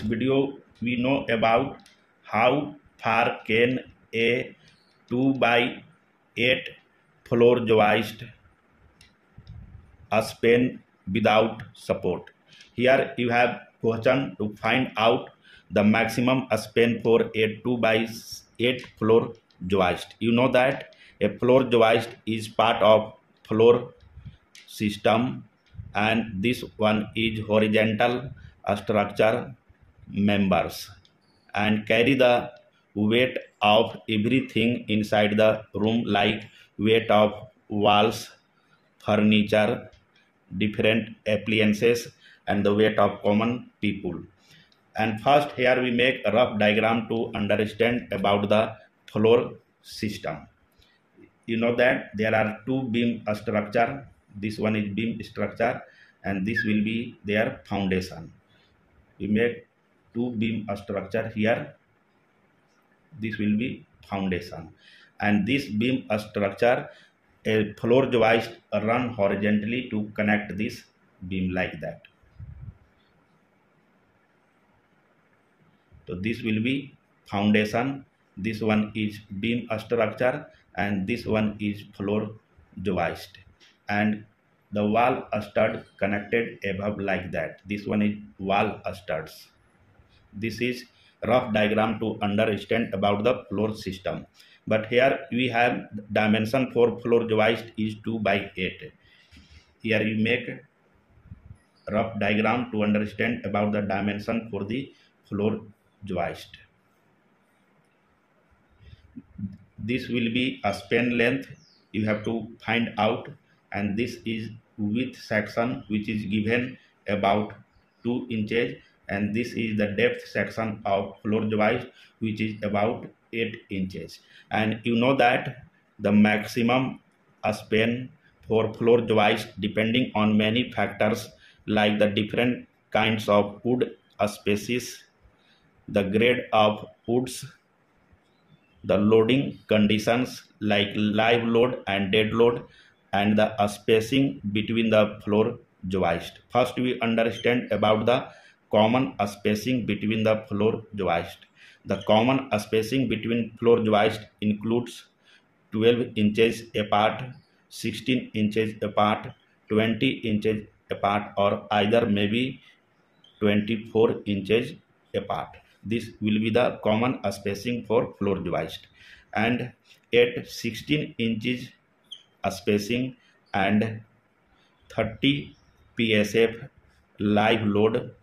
this video we know about how far can a 2 by 8 floor joist span without support. Here you have question to find out the maximum span for a 2 by 8 floor joist. You know that a floor joist is part of floor system, and this one is horizontal structure members and carry the weight of everything inside the room, like weight of walls, furniture, different appliances, and the weight of common people. And first here we make a rough diagram to understand about the floor system. You know that there are two beam structure. This one is beam structure and this will be their foundation. We make two beam structure here. This will be foundation, and this beam structure, a floor joist run horizontally to connect this beam like that. So this will be foundation, this one is beam structure, and this one is floor joist, and the wall stud connected above like that. This one is wall studs. This is rough diagram to understand about the floor system. But here we have dimension for floor joist is 2 by 8. Here you make rough diagram to understand about the dimension for the floor joist. This will be a span length you have to find out, and this is width section which is given about 2 inches, and this is the depth section of floor joist which is about 8 inches. And you know that the maximum span for floor joist depending on many factors like the different kinds of wood species, the grade of woods, the loading conditions like live load and dead load, and the spacing between the floor joist. First we understand about the common spacing between the floor joist. The common spacing between floor joist includes 12 inches apart, 16 inches apart, 20 inches apart, or either maybe 24 inches apart. This will be the common spacing for floor joist. And at 16 inches spacing and 30 psf live load,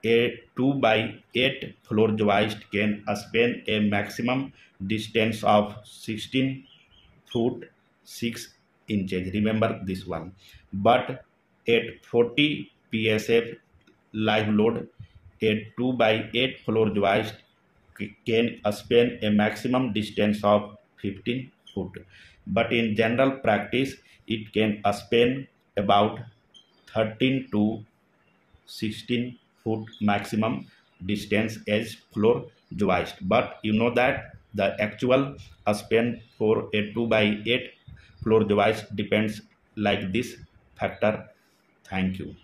a 2 by 8 floor joist can span a maximum distance of 16 foot 6 inches. Remember this one. But at 40 psf live load, a 2 by 8 floor joist can span a maximum distance of 15 foot. But in general practice, it can span about 13 to 16 foot maximum distance as floor joist. But you know that the actual span for a 2 by 8 floor joist depends like this factor. Thank you.